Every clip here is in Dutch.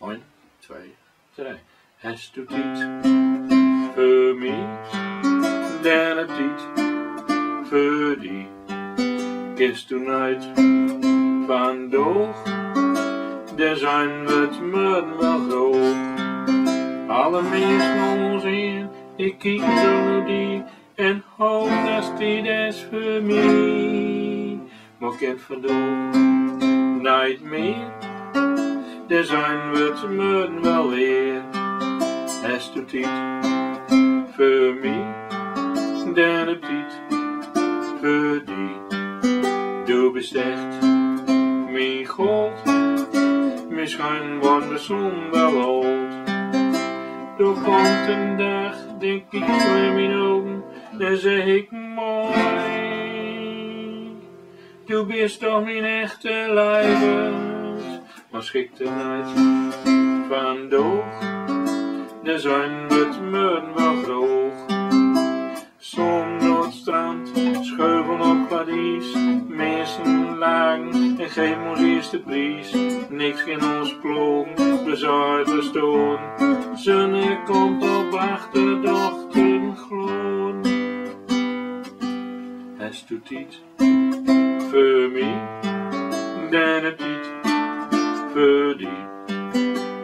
1, 2, 3. Hast du Tijd für mich, dann hab Tijd für die. Gehst du nicht vandaag, daar zijn we het morgen wel groot. Alle mensen om ons heen, ik kijk zo naar die en hoop dat die des voor mij. Maar ik het vandaag niet meer, daar zijn we het morgen wel weer. Hast du Tijd für mich, dan heb Tijd für die. Du bist echt mijn God, misschien wordt de zon wel oud. Er komt een dag, denk ik voor mijn ogen, dan zeg ik mooi. Du bist toch mijn echte lijfers, maar schikt er niet vandaag, dan zijn we het morgen wel droog. Zon op het strand, scheuvel op Parijs, mensen lagen en geven ons eerste prijs. Niks in ons ploegen, we zouden storen. Zonne komt op achterdochten gloren. Hast du Tijd für mich, dan heb Tijd für die.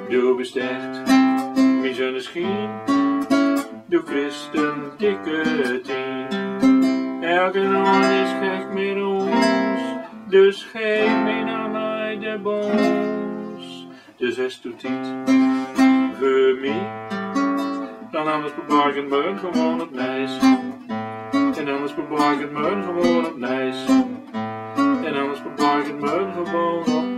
Du bist echt mijn zonneschijn, du kriegst een dikke 10. Elke nacht is gek met ons, dus geef me naar mij de bons. Dus hast du Tijd für mich, dan anders bewaar ik het morgen gewoon op nijs. En anders bewaar ik het morgen gewoon op nijs. En anders bewaar ik het morgen gewoon op